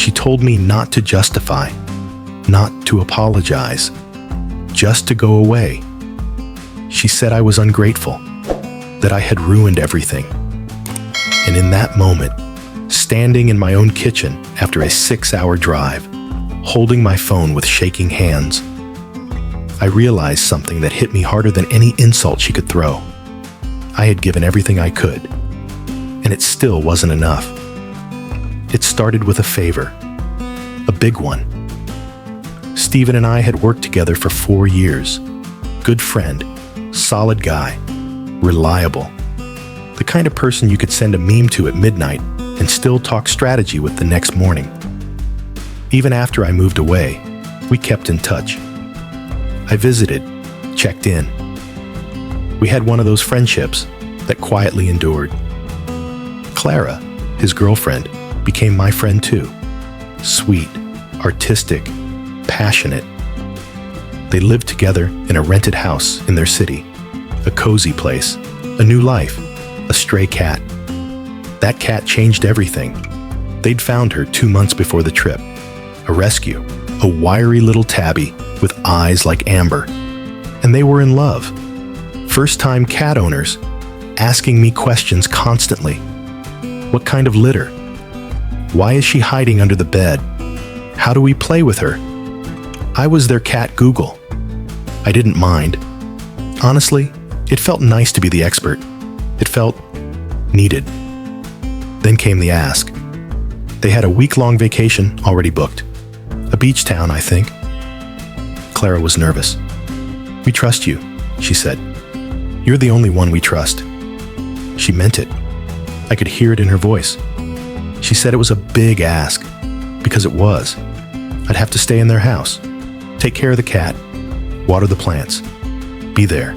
She told me not to justify, not to apologize, just to go away. She said I was ungrateful, that I had ruined everything. And in that moment, standing in my own kitchen after a 6-hour drive, holding my phone with shaking hands, I realized something that hit me harder than any insult she could throw. I had given everything I could, and it still wasn't enough. It started with a favor, a big one. Steven and I had worked together for 4 years. Good friend, solid guy, reliable. The kind of person you could send a meme to at midnight and still talk strategy with the next morning. Even after I moved away, we kept in touch. I visited, checked in. We had one of those friendships that quietly endured. Clara, his girlfriend, became my friend too. Sweet, artistic, passionate. They lived together in a rented house in their city, a cozy place, a new life, a stray cat. That cat changed everything. They'd found her 2 months before the trip. A rescue, a wiry little tabby with eyes like amber. And they were in love. First-time cat owners, asking me questions constantly. What kind of litter? Why is she hiding under the bed? How do we play with her? I was their cat Google. I didn't mind. Honestly, it felt nice to be the expert. It felt needed. Then came the ask. They had a week-long vacation already booked. A beach town, I think. Clara was nervous. "We trust you," she said. "You're the only one we trust." She meant it. I could hear it in her voice. She said it was a big ask, because it was. I'd have to stay in their house, take care of the cat, water the plants, be there,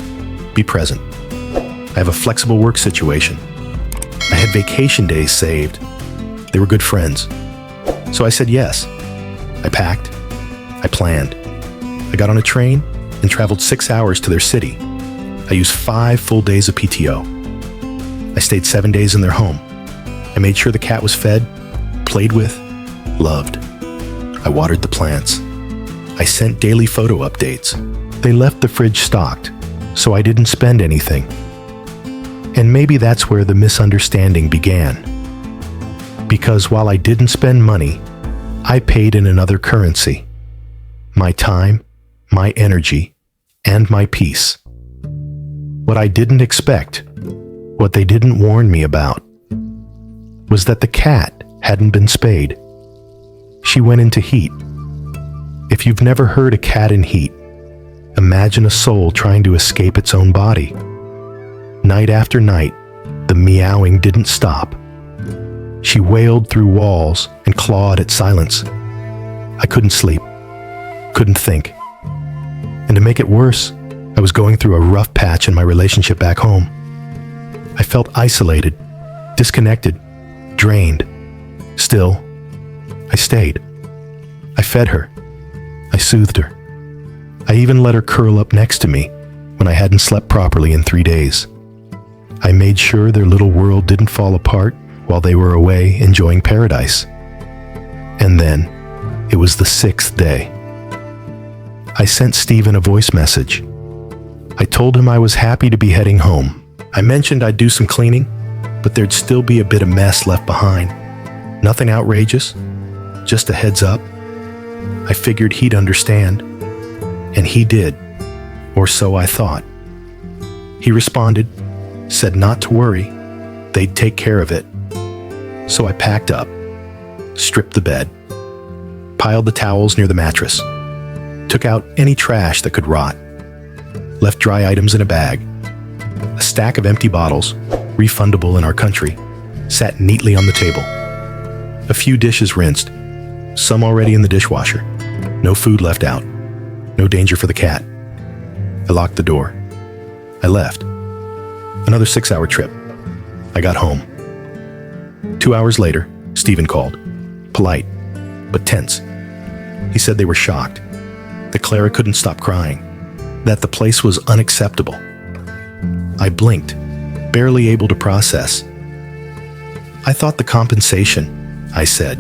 be present. I have a flexible work situation. I had vacation days saved. They were good friends. So I said yes. I packed. I planned. I got on a train and traveled 6 hours to their city. I used 5 full days of PTO. I stayed 7 days in their home. I made sure the cat was fed, played with, loved. I watered the plants. I sent daily photo updates. They left the fridge stocked, so I didn't spend anything. And maybe that's where the misunderstanding began. Because while I didn't spend money, I paid in another currency. My time, my energy, and my peace. What I didn't expect, what they didn't warn me about, was that the cat hadn't been spayed. She went into heat. If you've never heard a cat in heat, imagine a soul trying to escape its own body. Night after night, the meowing didn't stop. She wailed through walls and clawed at silence. I couldn't sleep, couldn't think. And to make it worse, I was going through a rough patch in my relationship back home. I felt isolated, disconnected, drained. Still, I stayed. I fed her. I soothed her. I even let her curl up next to me when I hadn't slept properly in 3 days. I made sure their little world didn't fall apart while they were away enjoying paradise. And then, it was the 6th day. I sent Steven a voice message. I told him I was happy to be heading home. I mentioned I'd do some cleaning, but there'd still be a bit of mess left behind. Nothing outrageous, just a heads up. I figured he'd understand, and he did, or so I thought. He responded, said not to worry, they'd take care of it. So I packed up, stripped the bed, piled the towels near the mattress, took out any trash that could rot, left dry items in a bag. A stack of empty bottles, refundable in our country, sat neatly on the table. A few dishes rinsed, some already in the dishwasher. No food left out, no danger for the cat. I locked the door. I left. Another 6-hour trip. I got home. 2 hours later, Steven called. Polite, but tense. He said they were shocked, that Clara couldn't stop crying, that the place was unacceptable. I blinked, barely able to process. I thought the compensation, I said.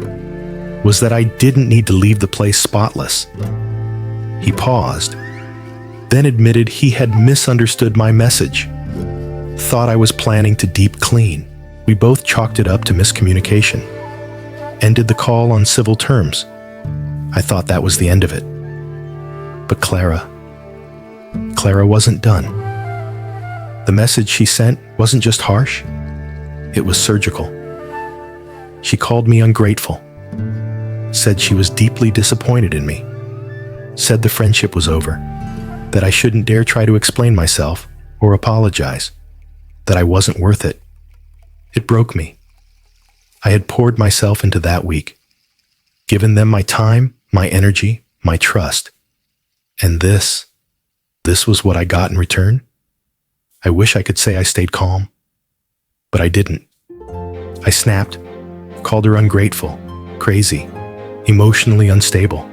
was that I didn't need to leave the place spotless. He paused, then admitted he had misunderstood my message, thought I was planning to deep clean. We both chalked it up to miscommunication, ended the call on civil terms. I thought that was the end of it. But Clara wasn't done. The message she sent wasn't just harsh, it was surgical. She called me ungrateful, said she was deeply disappointed in me, said the friendship was over, that I shouldn't dare try to explain myself or apologize, that I wasn't worth it. It broke me. I had poured myself into that week, given them my time, my energy, my trust. And this was what I got in return? I wish I could say I stayed calm, but I didn't. I snapped, called her ungrateful, crazy, emotionally unstable.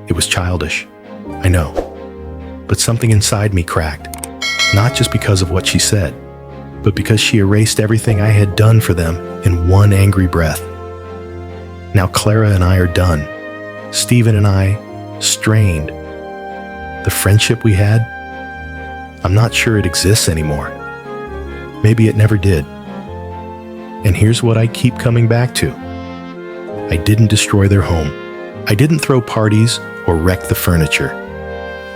It was childish, I know, but something inside me cracked, not just because of what she said, but because she erased everything I had done for them in one angry breath. Now Clara and I are done. Stephen and I strained. The friendship we had, I'm not sure it exists anymore. Maybe it never did. And here's what I keep coming back to. I didn't destroy their home. I didn't throw parties or wreck the furniture.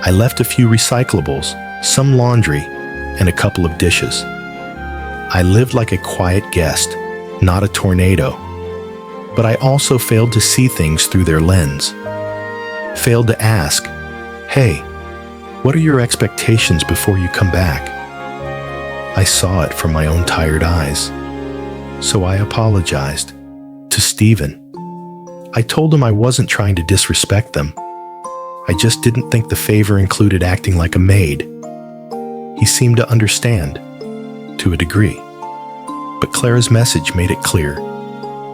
I left a few recyclables, some laundry, and a couple of dishes. I lived like a quiet guest, not a tornado. But I also failed to see things through their lens. Failed to ask, hey, what are your expectations before you come back? I saw it from my own tired eyes. So I apologized to Stephen. I told him I wasn't trying to disrespect them. I just didn't think the favor included acting like a maid. He seemed to understand, to a degree. But Clara's message made it clear.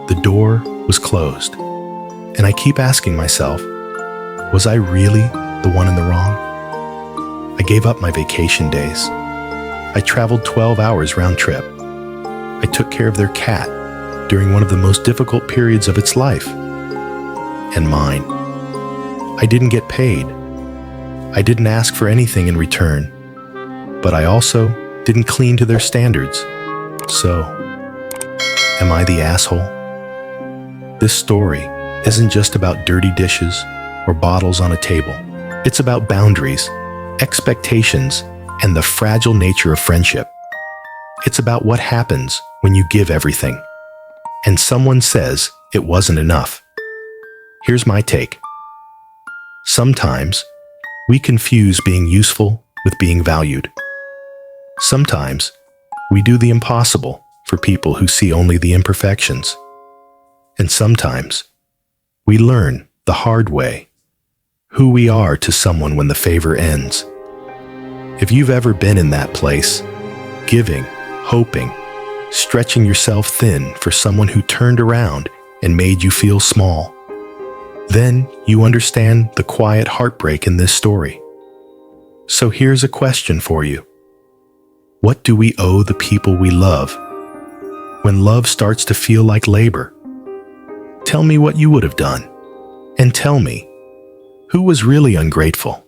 The door was closed. And I keep asking myself, was I really the one in the wrong? I gave up my vacation days. I traveled 12 hours round trip. I took care of their cat during one of the most difficult periods of its life. And mine. I didn't get paid. I didn't ask for anything in return. But I also didn't clean to their standards. So, am I the asshole? This story isn't just about dirty dishes or bottles on a table. It's about boundaries, expectations, and the fragile nature of friendship. It's about what happens when you give everything, and someone says it wasn't enough. Here's my take. Sometimes we confuse being useful with being valued. Sometimes we do the impossible for people who see only the imperfections. And sometimes we learn the hard way who we are to someone when the favor ends. If you've ever been in that place, giving, hoping, stretching yourself thin for someone who turned around and made you feel small, then you understand the quiet heartbreak in this story. So here's a question for you. What do we owe the people we love when love starts to feel like labor? Tell me what you would have done, and tell me, who was really ungrateful?